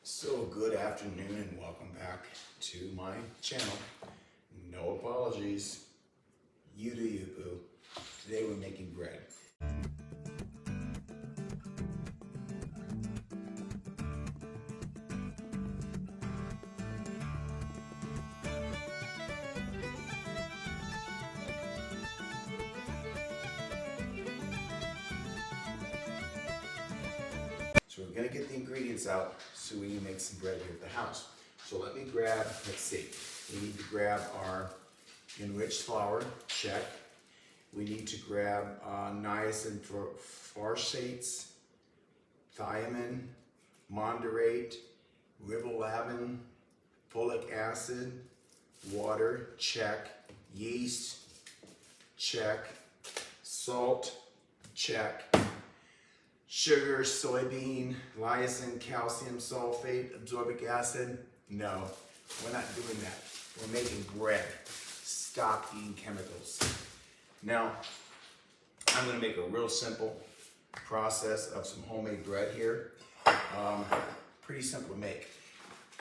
So good afternoon and welcome back to my channel. No apologies. You do you, boo. Today we're making bread. So we're gonna get the ingredients out so we can make some bread here at the house. So let me grab, let's see. We need to grab our enriched flour, check. We need to grab niacin for phosphates, thiamine, monderate, ribolavin, folic acid, water, check, yeast, check, salt, check, sugar, soybean, lysine, calcium sulfate, absorbic acid. No, we're not doing that. We're making bread. Stop eating chemicals. Now, I'm gonna make a real simple process of some homemade bread here. Pretty simple to make.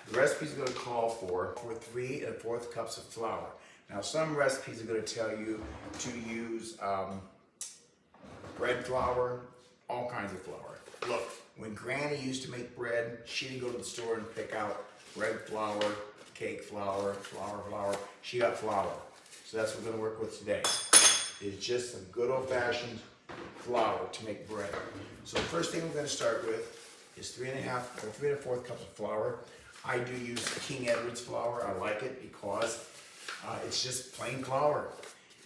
The recipe is gonna call for 3 1/4 cups of flour. Now, some recipes are gonna tell you to use bread flour, all kinds of flour. Look, when Granny used to make bread, she didn't go to the store and pick out bread flour, cake flour, flour. She got flour. So that's what we're gonna work with today. It's just some good old-fashioned flour to make bread. So the first thing we're gonna start with is 3 1/4 cups of flour. I do use King Edward's flour. I like it because it's just plain flour.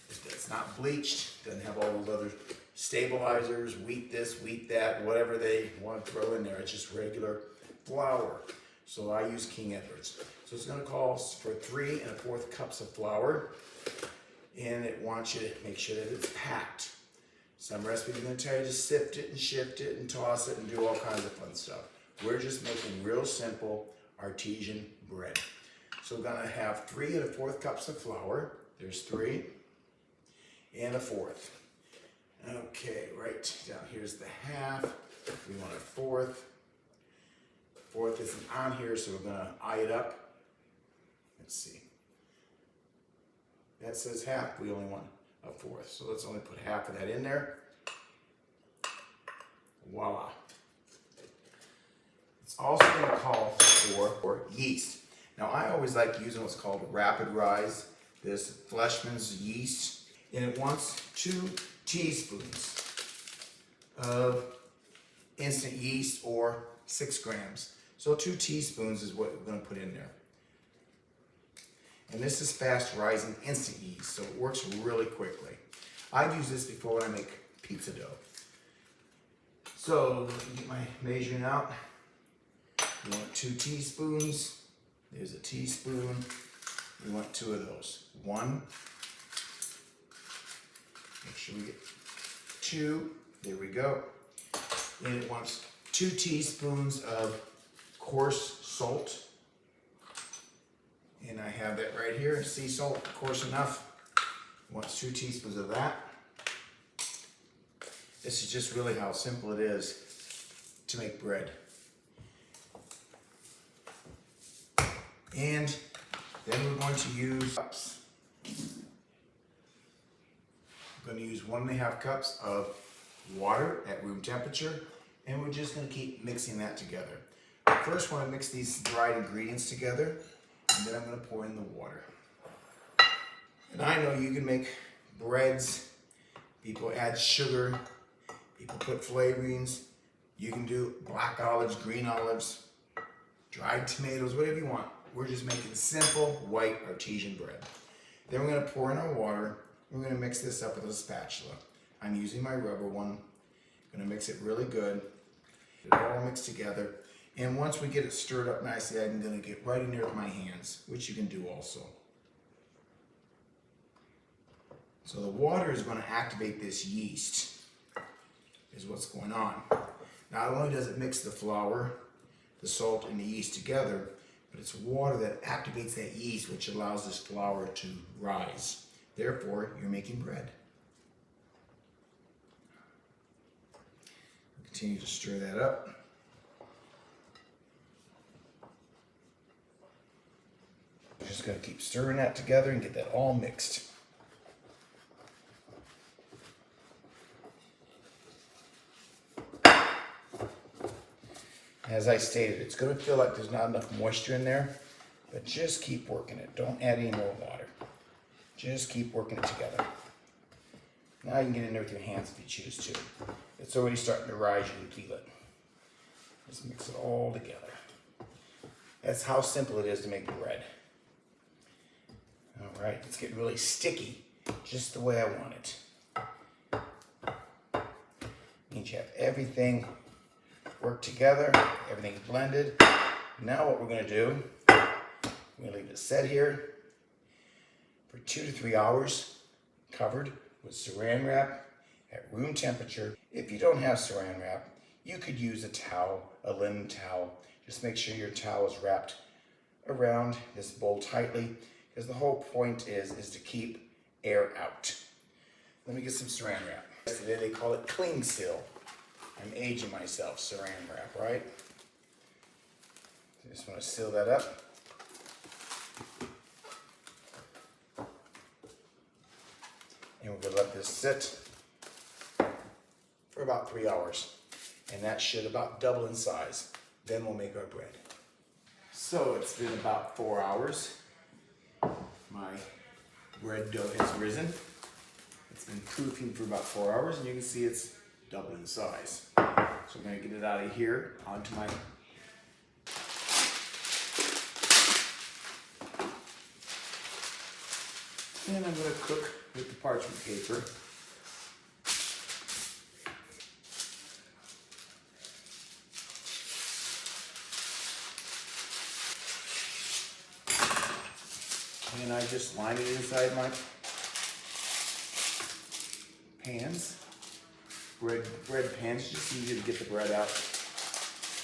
It's not bleached, doesn't have all those other stabilizers, wheat this, wheat that, whatever they want to throw in there. It's just regular flour. So I use King Edward's. So it's gonna call for 3 1/4 cups of flour. And it wants you to make sure that it's packed. Some recipes are gonna tell you to sift it and shift it and toss it and do all kinds of fun stuff. We're just making real simple artesian bread. So we're gonna have 3 1/4 cups of flour. There's 3 1/4. Okay, right down here's the half. We want a 1/4. 1/4 isn't on here, so we're gonna eye it up. Let's see. That says half, we only want a 1/4. So let's only put half of that in there. Voila. It's also gonna call for yeast. Now I always like using what's called rapid rise, this Fleshman's yeast, and it wants 2 teaspoons of instant yeast or 6 grams. So 2 teaspoons is what we're gonna put in there. And this is fast rising instant yeast, so it works really quickly. I've used this before when I make pizza dough. So let me get my measuring out. You want 2 teaspoons. There's a teaspoon. We want 2 of those. 1. Make sure we get 2. There we go. And it wants 2 teaspoons of coarse salt. And I have that right here. Sea salt, coarse enough. It wants 2 teaspoons of that. This is just really how simple it is to make bread. And then we're going to use cups. I'm going to use 1 1/2 cups of water at room temperature, and we're just going to keep mixing that together. First, I want to mix these dried ingredients together, and then I'm going to pour in the water. And I know you can make breads. People add sugar. People put flavorings. You can do black olives, green olives, dried tomatoes, whatever you want. We're just making simple white artesian bread. Then we're going to pour in our water. We're going to mix this up with a spatula. I'm using my rubber one. I'm going to mix it really good. Get it all mixed together. And once we get it stirred up nicely, I'm going to get right in there with my hands, which you can do also. So the water is going to activate this yeast, is what's going on. Not only does it mix the flour, the salt, and the yeast together, but it's water that activates that yeast, which allows this flour to rise. Therefore, you're making bread. Continue to stir that up. just gonna keep stirring that together and get that all mixed. As I stated, it's gonna feel like there's not enough moisture in there, but just keep working it. Don't add any more water. Just keep working it together. Now you can get in there with your hands if you choose to. It's already starting to rise, you can feel it. Just mix it all together. That's how simple it is to make bread. All right, it's getting really sticky, just the way I want it. Means you have everything worked together, everything's blended. Now what we're gonna do, we're gonna leave it set here for 2 to 3 hours, covered with saran wrap at room temperature. If you don't have saran wrap, you could use a towel, a linen towel. Just make sure your towel is wrapped around this bowl tightly, because the whole point is to keep air out. Let me get some saran wrap. Today they call it cling seal. I'm aging myself, saran wrap, right? Just want to seal that up. And we're going to let this sit for about 3 hours. And that should about double in size. Then we'll make our bread. So it's been about 4 hours. My bread dough has risen. It's been proofing for about 4 hours, and you can see it's double in size. So I'm going to get it out of here onto my and I'm going to cook with the parchment paper. And I just line it inside my pans, bread pans. Just easy to get the bread out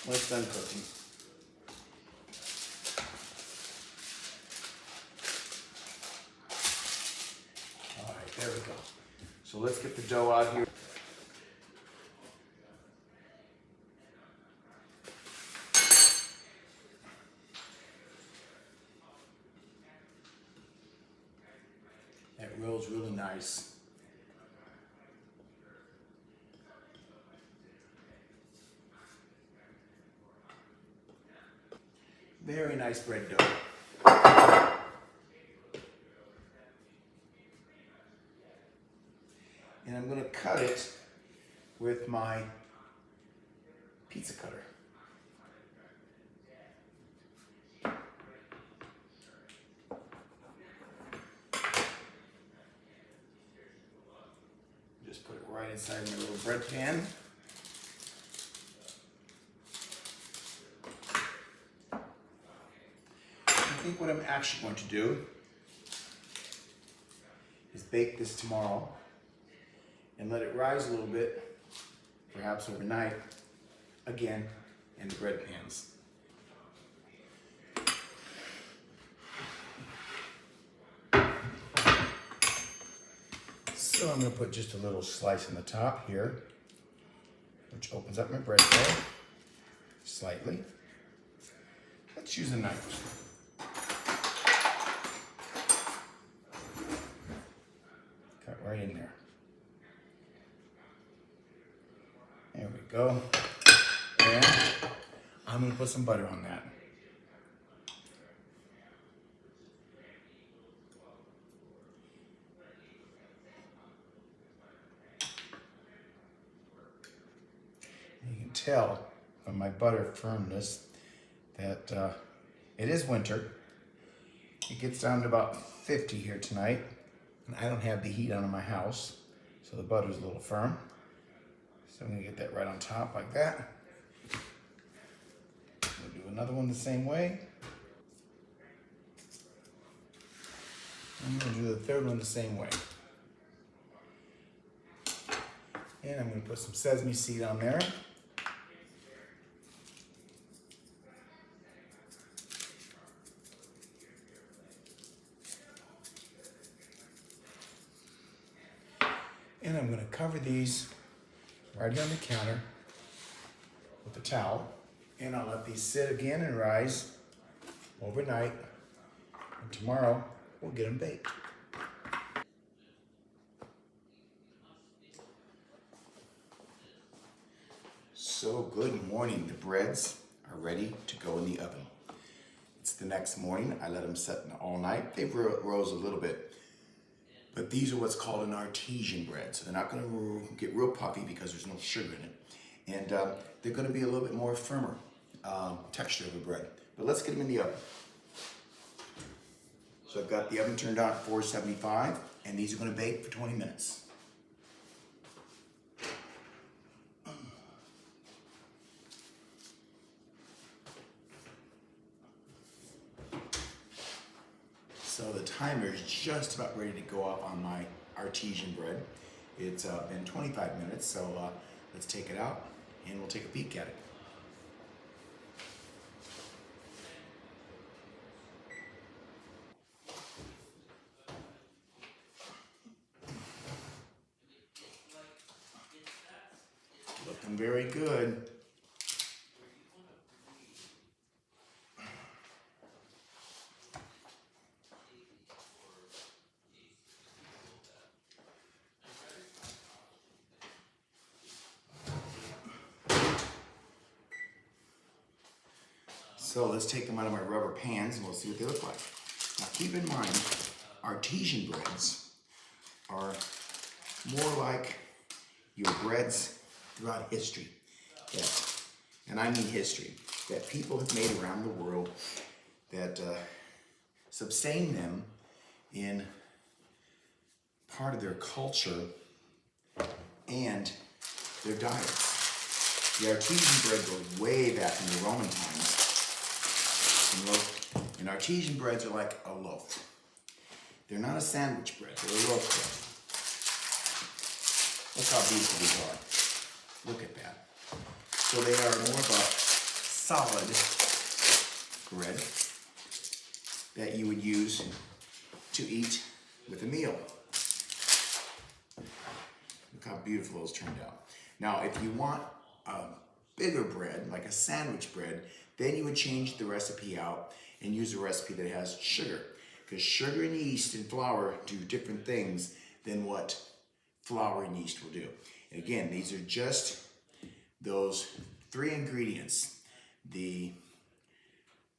when it's done cooking. All right, there we go. So let's get the dough out here. That rolls really nice. Very nice bread dough. And I'm going to cut it with my pizza cutter. Just put it right inside my little bread pan. I think what I'm actually going to do is bake this tomorrow and let it rise a little bit, perhaps overnight, again in the bread pans. So I'm going to put just a little slice on the top here, which opens up my bread dough slightly. Let's use a knife. Cut right in there. There we go. And I'm going to put some butter on that. You can tell from my butter firmness that it is winter. It gets down to about 50 here tonight, and I don't have the heat on in my house, so the butter's a little firm. So I'm going to get that right on top like that. We'll do another one the same way. I'm going to do the third one the same way. And I'm going to put some sesame seed on there. And I'm going to cover these right here on the counter with a towel. And I'll let these sit again and rise overnight And tomorrow, we'll get them baked. So good morning. The breads are ready to go in the oven. It's the next morning. I let them set all night. They rose a little bit, but these are what's called an artesian bread. So they're not going to get real puffy because there's no sugar in it. And they're going to be a little bit more firmer texture of the bread. But let's get them in the oven. So I've got the oven turned on at 475, and these are going to bake for 20 minutes. So the timer is just about ready to go off on my artesian bread. It's been 25 minutes, so let's take it out and we'll take a peek at it. Looking very good. So let's take them out of my rubber pans and we'll see what they look like. Now keep in mind, artesian breads are more like your breads throughout history. Yes, and I mean history, that people have made around the world that sustain them in part of their culture and their diets. The artesian bread goes way back in the Roman times. And artesian breads are like a loaf. They're not a sandwich bread, they're a loaf bread. Look how beautiful these are. Look at that. So they are more of a solid bread that you would use to eat with a meal. Look how beautiful those turned out. Now, if you want a bigger bread, like a sandwich bread, then you would change the recipe out and use a recipe that has sugar. Because sugar and yeast and flour do different things than what flour and yeast will do. And again, these are just those 3 ingredients. The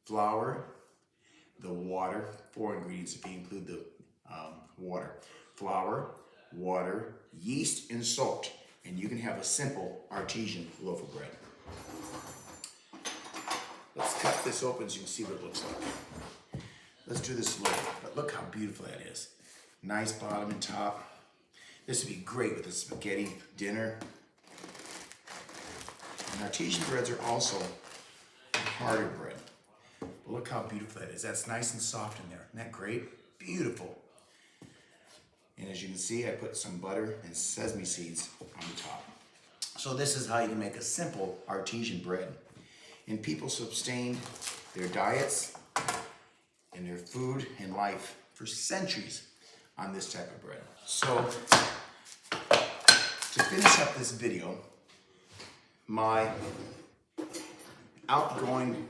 flour, the water, 4 ingredients if you include the water. Flour, water, yeast, and salt. And you can have a simple artesian loaf of bread. Let's cut this open so you can see what it looks like. Let's do this loaf, but look how beautiful that is. Nice bottom and top. This would be great with a spaghetti dinner. And artesian breads are also a harder bread. But look how beautiful that is. That's nice and soft in there. Isn't that great? Beautiful. And as you can see, I put some butter and sesame seeds on the top. So this is how you can make a simple artesian bread. And people sustain their diets and their food and life for centuries on this type of bread. So to finish up this video, my outgoing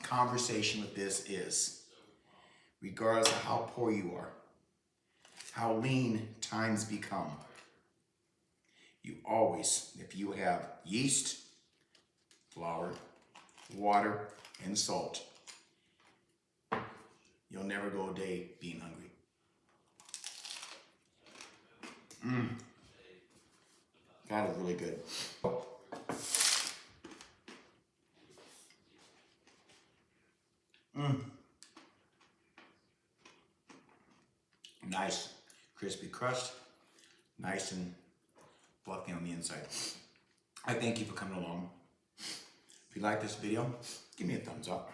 conversation with this is, regardless of how poor you are, how lean times become, you always, if you have yeast, flour, water, and salt, you'll never go a day being hungry. That is really good. Nice crispy crust, nice and fluffy on the inside. I thank you for coming along. If you like this video, give me a thumbs up.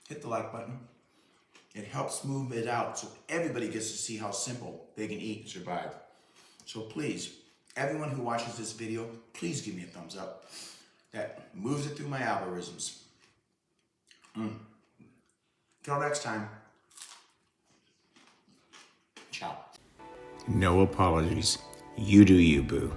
Hit the like button. It helps move it out so everybody gets to see how simple they can eat and survive. So please, everyone who watches this video, please give me a thumbs up. That moves it through my algorithms. Till next time. Ciao. No apologies. You do you, boo.